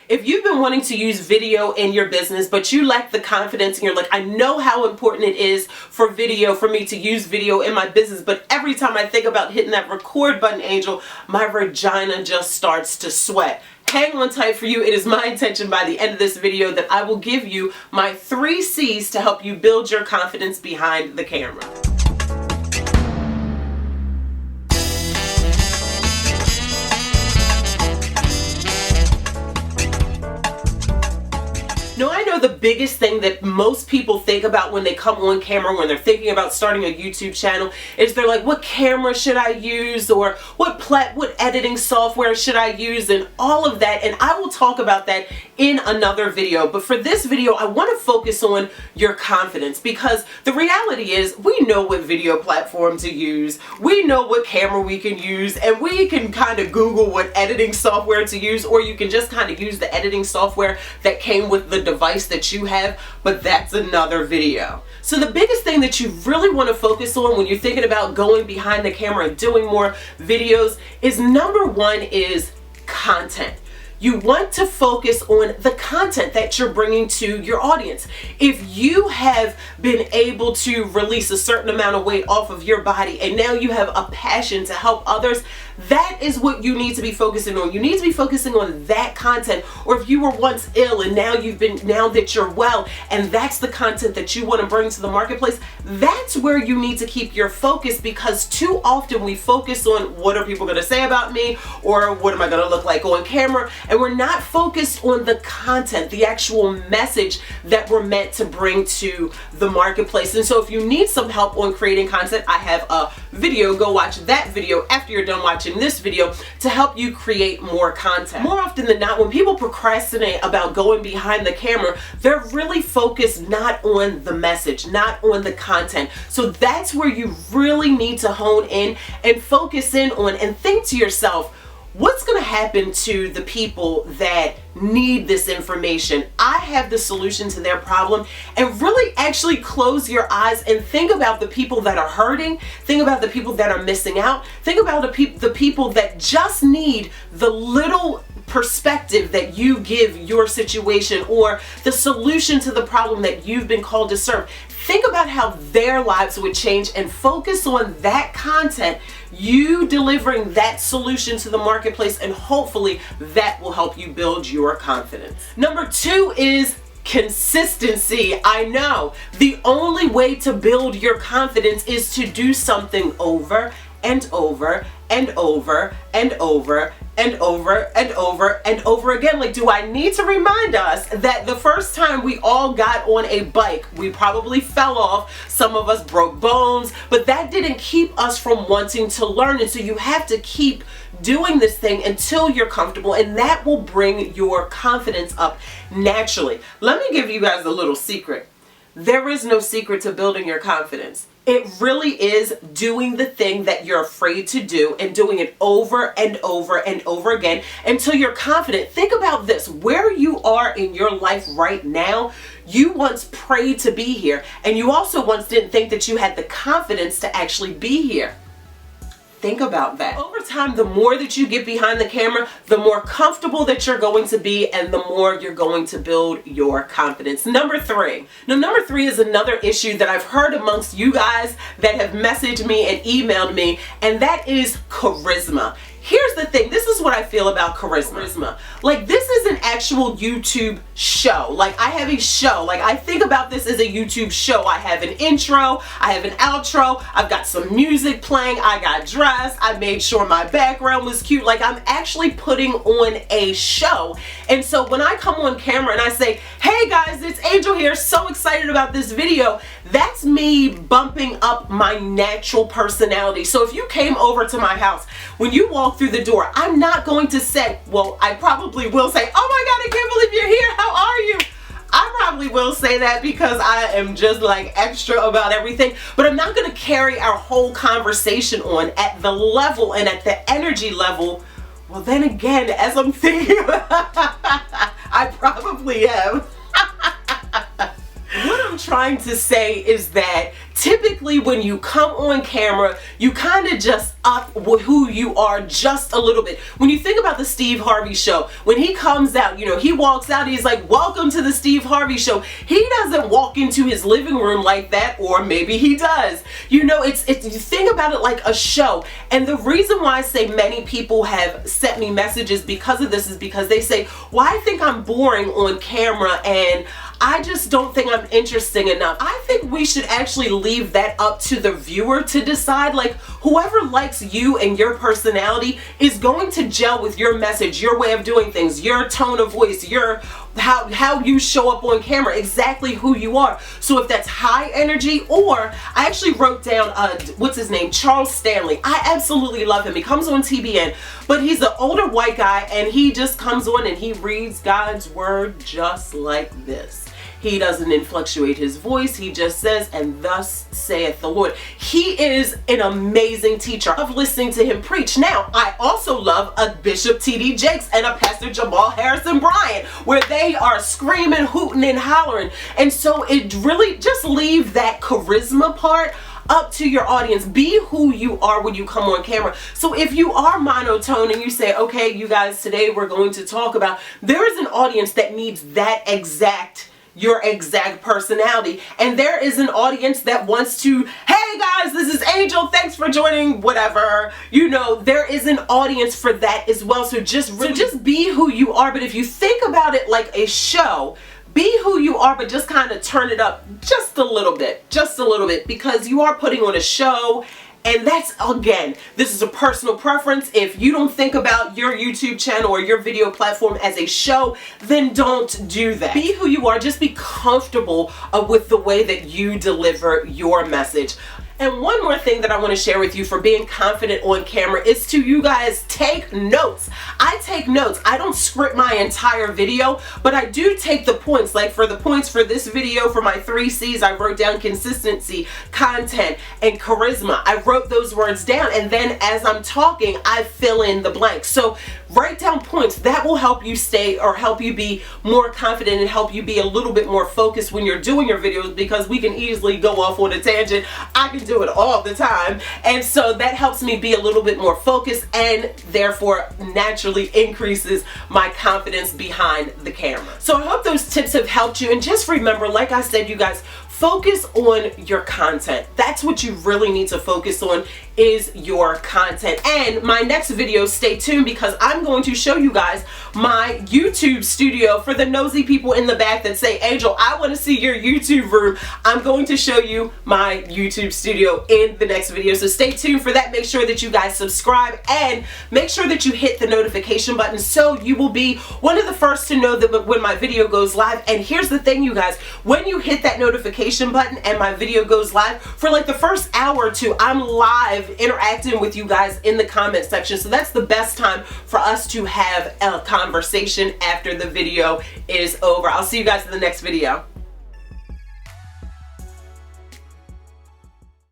If you've been wanting to use video in your business, but you lack the confidence and you're like, I know how important it is for video, for me to use video in my business, but every time I think about hitting that record button, Angel, my vagina just starts to sweat. Hang on tight for you. It is my intention by the end of this video that I will give you my 3 C's to help you build your confidence behind the camera. Now, I know the biggest thing that most people think about when they come on camera, when they're thinking about starting a YouTube channel, is they're like, what camera should I use, or what editing software should I use, and all of that. And I will talk about that in another video. But for this video, I want to focus on your confidence, because the reality is we know what video platform to use, we know what camera we can use, and we can kind of Google what editing software to use, or you can just kind of use the editing software that came with the device that you have, but that's another video. So the biggest thing that you really want to focus on when you're thinking about going behind the camera and doing more videos is, number 1 is content. You want to focus on the content that you're bringing to your audience. If you have been able to release a certain amount of weight off of your body and now you have a passion to help others, that is what you need to be focusing on. You need to be focusing on that content. Or if you were once ill and now that you're well, and that's the content that you want to bring to the marketplace, that's where you need to keep your focus, because too often we focus on what are people going to say about me, or what am I going to look like on camera, and we're not focused on the content, the actual message that we're meant to bring to the marketplace. And so if you need some help on creating content, I have a video. Go watch that video after you're done watching this video to help you create more content. More often than not, when people procrastinate about going behind the camera, they're really focused not on the message, not on the content. So that's where you really need to hone in and focus in on, and think to yourself, what's going to happen to the people that need this information? I have the solution to their problem. And really actually close your eyes and think about the people that are hurting. Think about the people that are missing out. Think about the people that just need the little perspective that you give your situation, or the solution to the problem that you've been called to serve. Think about how their lives would change and focus on that content, you delivering that solution to the marketplace, and hopefully that will help you build your confidence. Number 2 is consistency. I know the only way to build your confidence is to do something over and over and over and over and over and over and over again. Like, do I need to remind us that the first time we all got on a bike, we probably fell off, some of us broke bones, but that didn't keep us from wanting to learn. And so you have to keep doing this thing until you're comfortable, and that will bring your confidence up naturally. Let me give you guys a little secret. There is no secret to building your confidence. It really is doing the thing that you're afraid to do, and doing it over and over and over again until you're confident. Think about this. Where you are in your life right now, you once prayed to be here, and you also once didn't think that you had the confidence to actually be here. Think about that. Over time, the more that you get behind the camera, the more comfortable that you're going to be, and the more you're going to build your confidence. Number 3. Now, number 3 is another issue that I've heard amongst you guys that have messaged me and emailed me, and that is charisma. Here's the thing. This is what I feel about charisma. Like, this is an actual YouTube show. Like, I have a show. Like, I think about this as a YouTube show. I have an intro. I have an outro. I've got some music playing. I got dressed. I made sure my background was cute. Like, I'm actually putting on a show. And so when I come on camera and I say, hey guys, it's Angel here, so excited about this video, that's me bumping up my natural personality. So if you came over to my house, when you walk through the door, I'm not going to say, well, I probably will say, oh my God, I can't believe you're here, how are you? I probably will say that because I am just like extra about everything, but I'm not going to carry our whole conversation on at the level and at the energy level. Well, then again, as I'm thinking, I probably am. What I'm trying to say is that typically typically when you come on camera, you kind of just up who you are just a little bit. When you think about the Steve Harvey Show, when he comes out, you know, he walks out, he's like, welcome to the Steve Harvey Show. He doesn't walk into his living room like that, or maybe he does. You know, it's you think about it like a show. And the reason why I say many people have sent me messages because of this is because they say, well, I think I'm boring on camera and I just don't think I'm interesting enough. I think we should actually leave that up to the viewer to decide. Like, whoever likes you and your personality is going to gel with your message, your way of doing things, your tone of voice, your how you show up on camera, exactly who you are. So if that's high energy, or I actually wrote down what's his name, Charles Stanley. I absolutely love him. He comes on TBN, but he's an older white guy, and he just comes on and he reads God's word just like this. He doesn't fluctuate his voice. He just says, and thus saith the Lord. He is an amazing teacher. I love listening to him preach. Now, I also love a Bishop T.D. Jakes and a Pastor Jamal Harrison Bryant, where they are screaming, hooting, and hollering. And so it really just leave that charisma part up to your audience. Be who you are when you come on camera. So if you are monotone and you say, okay, you guys, today we're going to talk about, there is an audience that needs that your exact personality, and there is an audience that wants to, hey guys, this is Angel, thanks for joining, whatever, you know, there is an audience for that as well. So just be who you are. But if you think about it like a show, be who you are, but just kind of turn it up just a little bit, because you are putting on a show. And that's, again, this is a personal preference. If you don't think about your YouTube channel or your video platform as a show, then don't do that. Be who you are. Just be comfortable with the way that you deliver your message. And one more thing that I want to share with you for being confident on camera is to, you guys, take notes. I take notes. I don't script my entire video, but I do take the points. Like for the points for this video, for my 3 C's, I wrote down consistency, content, and charisma. I wrote those words down, and then as I'm talking, I fill in the blanks. So write down points. That will help you stay, or help you be more confident and help you be a little bit more focused when you're doing your videos, because we can easily go off on a tangent. I can do it all the time, and so that helps me be a little bit more focused, and therefore naturally increases my confidence behind the camera. So I hope those tips have helped you, and just remember, like I said, you guys, focus on your content. That's what you really need to focus on, is your content. And my next video, stay tuned, because I'm going to show you guys my YouTube studio. For the nosy people in the back that say, Angel, I want to see your YouTube room, I'm going to show you my YouTube studio in the next video. So stay tuned for that. Make sure that you guys subscribe, and make sure that you hit the notification button so you will be one of the first to know that when my video goes live. And here's the thing, you guys, when you hit that notification button and my video goes live, for like the first hour or two, I'm live interacting with you guys in the comment section. So that's the best time for us to have a conversation after the video is over. I'll see you guys in the next video.